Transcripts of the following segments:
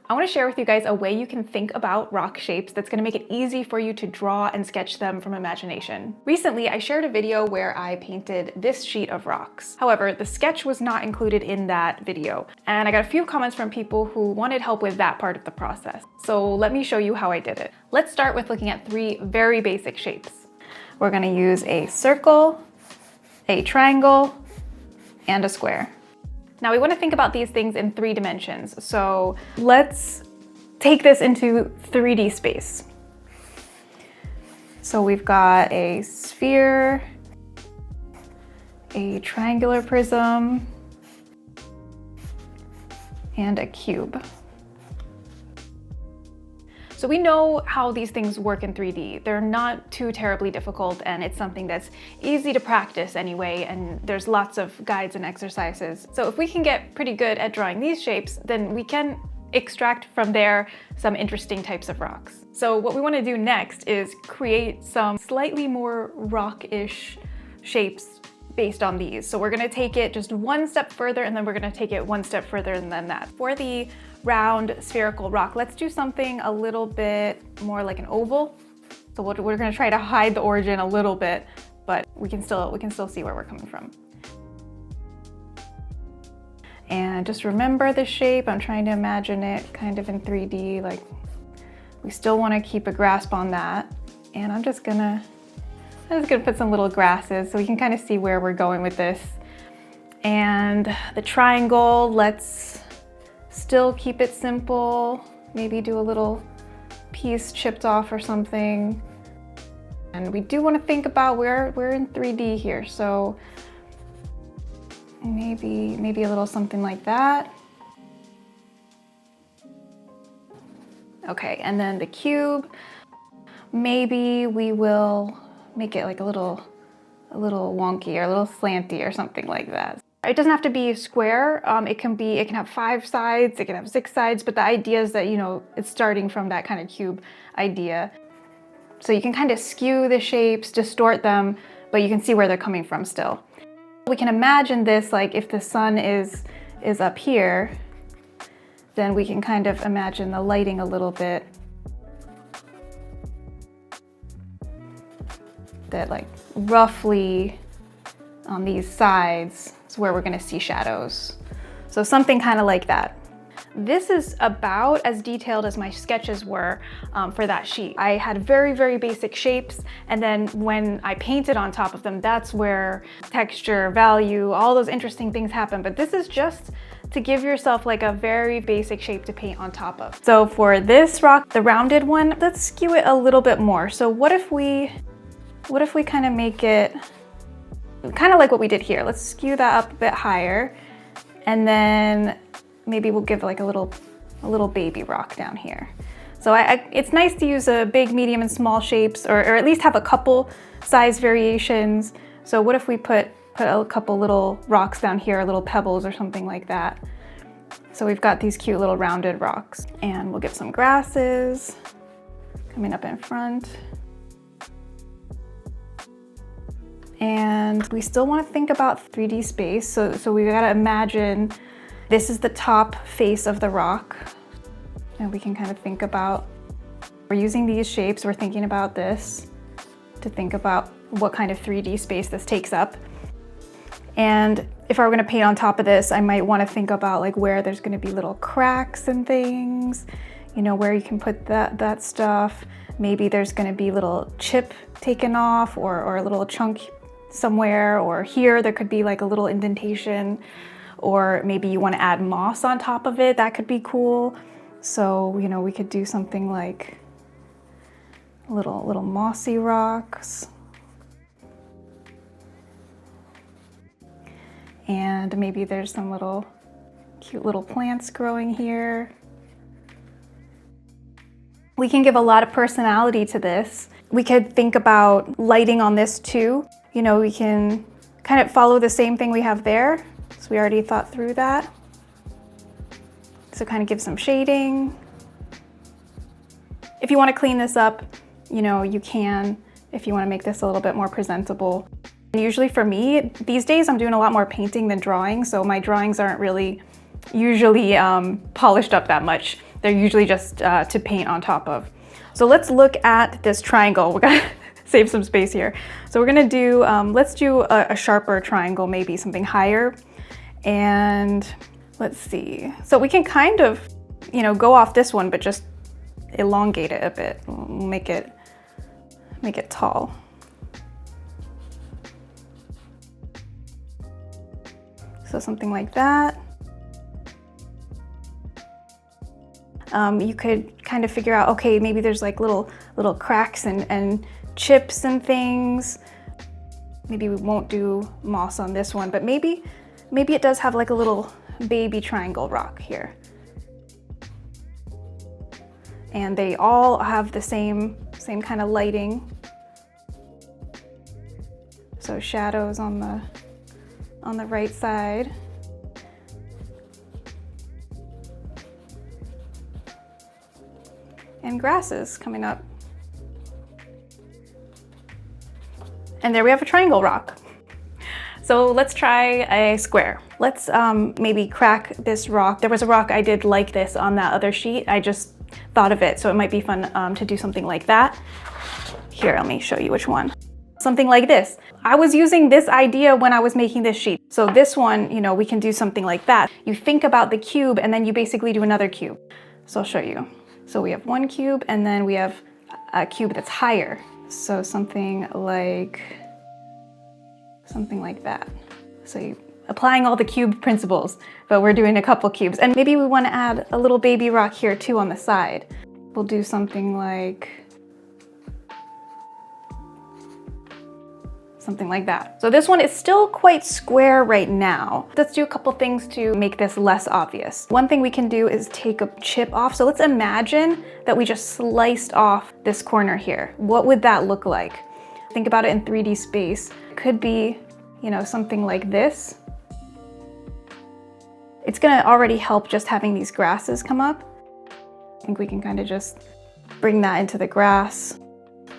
I want to share with you guys a way you can think about rock shapes that's going to make it easy for you to draw and sketch them from imagination. Recently, I shared a video where I painted this sheet of rocks. However, the sketch was not included in that video, and I got a few comments from people who wanted help with that part of the process. So let me show you how I did it. Let's start with looking at three very basic shapes. We're going to use a circle, a triangle, and a square. Now we want to think about these things in 3 dimensions. So let's take this into 3D space. So we've got a sphere, a triangular prism, and a cube. So we know how these things work in 3D. They're not too terribly difficult, and it's something that's easy to practice anyway, and there's lots of guides and exercises. So if we can get pretty good at drawing these shapes, then we can extract from there some interesting types of rocks. So what we want to do next is create some slightly more rock-ish shapes based on these. So we're going to take it just one step further, and then we're going to take it one step further than that. For the round spherical rock, let's do something a little bit more like an oval. So we're going to try to hide the origin a little bit, but we can still see where we're coming from. And just remember the shape. I'm trying to imagine it kind of in 3D, like we still want to keep a grasp on that. And I'm just gonna put some little grasses so we can kind of see where we're going with this. And the triangle, let's still keep it simple. Maybe do a little piece chipped off or something. And we do want to think about we're in 3D here, so maybe a little something like that. Okay, and then the cube, maybe we will make it like a little wonky or a little slanty or something like that. It doesn't have to be square. It can have 5 sides, it can have 6 sides, but the idea is that, you know, it's starting from that kind of cube idea. So you can kind of skew the shapes, distort them, but you can see where they're coming from still. We can imagine this like if the sun is up here, then we can kind of imagine the lighting a little bit. That like roughly on these sides is where we're going to see shadows. So something kind of like that. This is about as detailed as my sketches were for that sheet. I had very, very basic shapes, and then when I painted on top of them, that's where texture, value, all those interesting things happen. But this is just to give yourself like a very basic shape to paint on top of. So for this rock, the rounded one, let's skew it a little bit more. So what if we kind of make it kind of like what we did here? Let's skew that up a bit higher, and then maybe we'll give like a little baby rock down here. So it's nice to use a big, medium, and small shapes, or at least have a couple size variations. So what if we put a couple little rocks down here, little pebbles or something like that. So we've got these cute little rounded rocks, and we'll get some grasses coming up in front. And we still want to think about 3D space, so we gotta imagine this is the top face of the rock, and we can kind of think about, we're using these shapes, we're thinking about this to think about what kind of 3D space this takes up. And if I were going to paint on top of this, I might want to think about like where there's going to be little cracks and things, you know, where you can put that stuff. Maybe there's going to be a little chip taken off, or a little chunk somewhere, or here there could be like a little indentation, or maybe you want to add moss on top of it. That could be cool. So, you know, we could do something like little mossy rocks. And maybe there's some cute little plants growing here. We can give a lot of personality to this. We could think about lighting on this too. You know, we can kind of follow the same thing we have there. So we already thought through that. So kind of give some shading. If you want to clean this up, you know, you can, if you want to make this a little bit more presentable. And usually for me, these days I'm doing a lot more painting than drawing, so my drawings aren't really usually polished up that much. They're usually just to paint on top of. So let's look at this triangle. We're gonna save some space here. So we're gonna do, let's do a sharper triangle, maybe something higher. And let's see. So we can kind of, you know, go off this one, but just elongate it a bit. Make it tall. So something like that. You could kind of figure out, okay, maybe there's like little cracks and chips and things. Maybe we won't do moss on this one, but maybe it does have like a little baby triangle rock here. And they all have the same kind of lighting. So shadows on the right side. And grasses coming up. And there we have a triangle rock. So let's try a square. Let's maybe crack this rock. There was a rock I did like this on that other sheet. I just thought of it, so it might be fun to do something like that. Here, let me show you which one. Something like this. I was using this idea when I was making this sheet. So this one, you know, we can do something like that. You think about the cube and then you basically do another cube. So I'll show you. So we have one cube and then we have a cube that's higher. So something like that. So you applying all the cube principles, but we're doing a couple cubes. And maybe we want to add a little baby rock here too on the side. We'll do something like that. So this one is still quite square right now. Let's do a couple things to make this less obvious. One thing we can do is take a chip off. So let's imagine that we just sliced off this corner here. What would that look like? Think about it in 3D space. It could be, you know, something like this. It's gonna already help just having these grasses come up. I think we can kind of just bring that into the grass.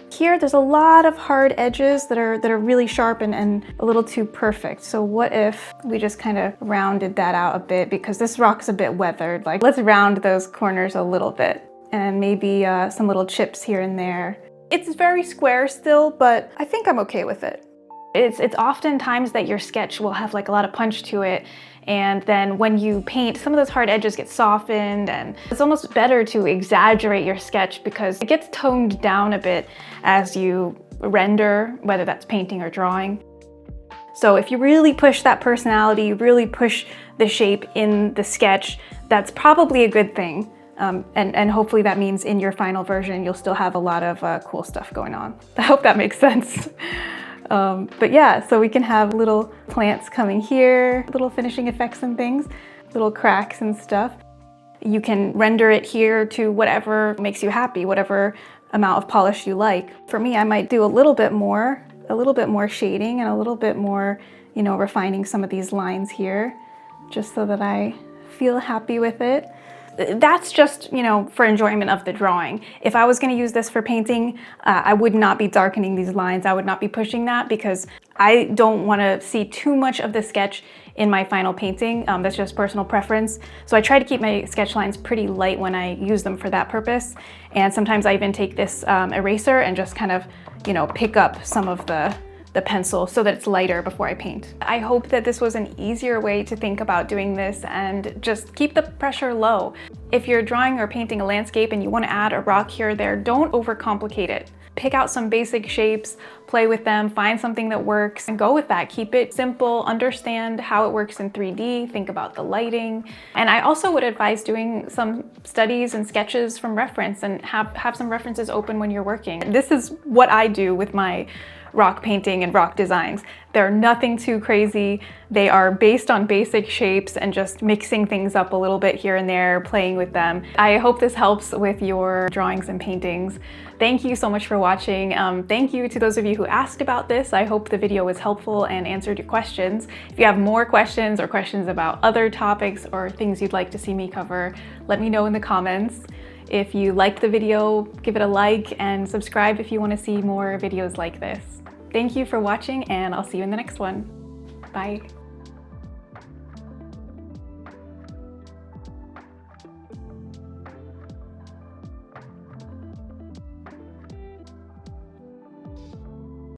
Here, there's a lot of hard edges that are really sharp and a little too perfect. So what if we just kind of rounded that out a bit, because this rock's a bit weathered. Like, let's round those corners a little bit and maybe some little chips here and there. It's very square still, but I think I'm okay with it. It's often times that your sketch will have like a lot of punch to it, and then when you paint, some of those hard edges get softened, and it's almost better to exaggerate your sketch because it gets toned down a bit as you render, whether that's painting or drawing. So if you really push that personality, really push the shape in the sketch, that's probably a good thing. And hopefully that means in your final version, you'll still have a lot of cool stuff going on. I hope that makes sense. But yeah, so we can have little plants coming here, little finishing effects and things, little cracks and stuff. You can render it here to whatever makes you happy, whatever amount of polish you like. For me, I might do a little bit more shading and a little bit more, you know, refining some of these lines here, just so that I feel happy with it. That's just, you know, for enjoyment of the drawing. If I was going to use this for painting, I would not be darkening these lines. I would not be pushing that because I don't want to see too much of the sketch in my final painting. That's just personal preference. So I try to keep my sketch lines pretty light when I use them for that purpose. And sometimes I even take this eraser and just kind of, you know, pick up some of the pencil so that it's lighter before I paint. I hope that this was an easier way to think about doing this and just keep the pressure low. If you're drawing or painting a landscape and you want to add a rock here or there, don't overcomplicate it. Pick out some basic shapes, play with them, find something that works, and go with that. Keep it simple, understand how it works in 3D, think about the lighting. And I also would advise doing some studies and sketches from reference and have some references open when you're working. This is what I do with my rock painting and rock designs. They're nothing too crazy. They are based on basic shapes and just mixing things up a little bit here and there, playing with them. I hope this helps with your drawings and paintings. Thank you so much for watching. Thank you to those of you who asked about this. I hope the video was helpful and answered your questions. If you have more questions or questions about other topics or things you'd like to see me cover, let me know in the comments. If you liked the video, give it a like and subscribe if you want to see more videos like this. Thank you for watching, and I'll see you in the next one. Bye.